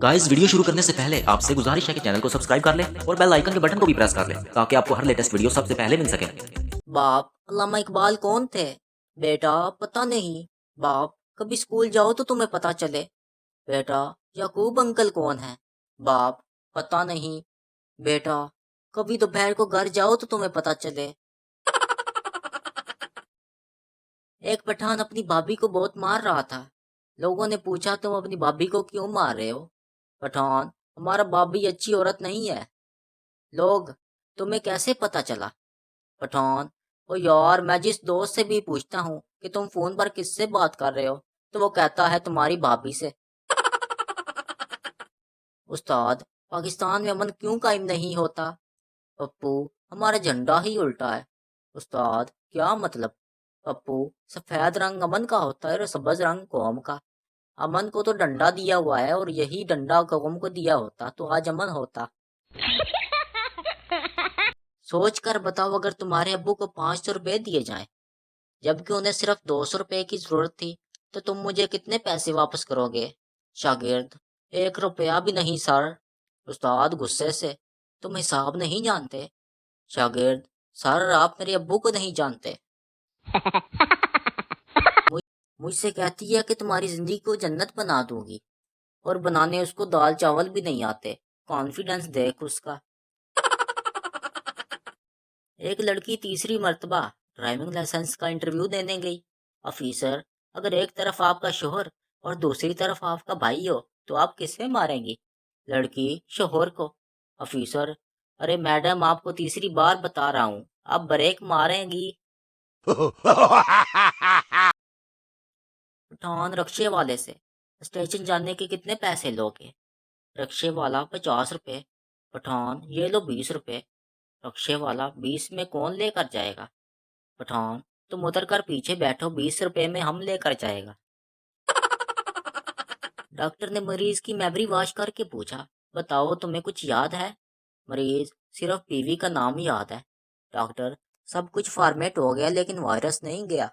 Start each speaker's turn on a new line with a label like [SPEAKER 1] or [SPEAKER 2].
[SPEAKER 1] Guys video शुरू करने से पहले आपसे गुजारिश है कि चैनल को सब्सक्राइब कर लें और बेल आइकन के बटन को भी प्रेस कर लें ताकि आपको हर लेटेस्ट वीडियो सबसे पहले मिल सके।
[SPEAKER 2] बाप, अल्लामा इकबाल कौन थे? बेटा, पता नहीं। बाप, कभी स्कूल जाओ तो तुम्हें पता चले। बेटा, याकूब अंकल कौन है? बाप, पता नहीं। बेटा, कभी दोपहर को घर जाओ तो तुम्हें पता चले। एक पठान अपनी भाभी को बहुत मार रहा था। लोगों ने पूछा, तुम अपनी भाभी को क्यों मार रहे हो? पठान, हमारा भाभी अच्छी औरत नहीं है। लोग, तुम्हें कैसे पता चला? पठान, ओ यार, मैं जिस दोस्त से भी पूछता हूँ कि तुम फोन पर किससे बात कर रहे हो, तो वो कहता है तुम्हारी भाभी से। उस्ताद, पाकिस्तान में अमन क्यों कायम नहीं होता? पप्पू, हमारा झंडा ही उल्टा है। उस्ताद, क्या मतलब? पप्पू, सफेद रंग अमन का होता है और सब्ज रंग कौम का। अमन को तो डंडा दिया हुआ है और यही डंडा कौम को दिया होता तो आज अमन होता। सोच कर बताओ, अगर तुम्हारे अब्बू को 500 रुपए दिए जाएं, जबकि उन्हें सिर्फ 200 रुपए की जरूरत थी, तो तुम मुझे कितने पैसे वापस करोगे? शागिर्द, 1 रुपया भी नहीं सर। उस्ताद गुस्से से, तुम हिसाब नहीं जानते? शागिर्द, सर आप मेरे अब्बू को नहीं जानते। मुझसे कहती है कि तुम्हारी जिंदगी को जन्नत बना दूंगी, और बनाने उसको दाल चावल भी नहीं आते। कॉन्फिडेंस देख उसका। एक लड़की तीसरी मर्तबा ड्राइविंग लाइसेंस का इंटरव्यू देने गई। ऑफिसर, अगर एक तरफ आपका शोहर और दूसरी तरफ आपका भाई हो तो आप किसे मारेंगी? लड़की, शोहर को। ऑफिसर, अरे मैडम, आपको तीसरी बार बता रहा हूँ, आप ब्रेक मारेंगी। पठान रक्शे वाले से, स्टेशन जाने के कितने पैसे लोगे? रक्शे वाला, 50 रुपए। पठान, ये लो 20 रुपए। रक्शे वाला, 20 में कौन लेकर जाएगा? पठान, तुम उतर कर पीछे बैठो, 20 रुपए में हम लेकर जाएगा। डॉक्टर ने मरीज की मेमोरी वॉश करके पूछा, बताओ तुम्हें कुछ याद है? मरीज, सिर्फ पीवी का नाम ही याद है। डॉक्टर, सब कुछ फॉर्मेट हो गया लेकिन वायरस नहीं गया।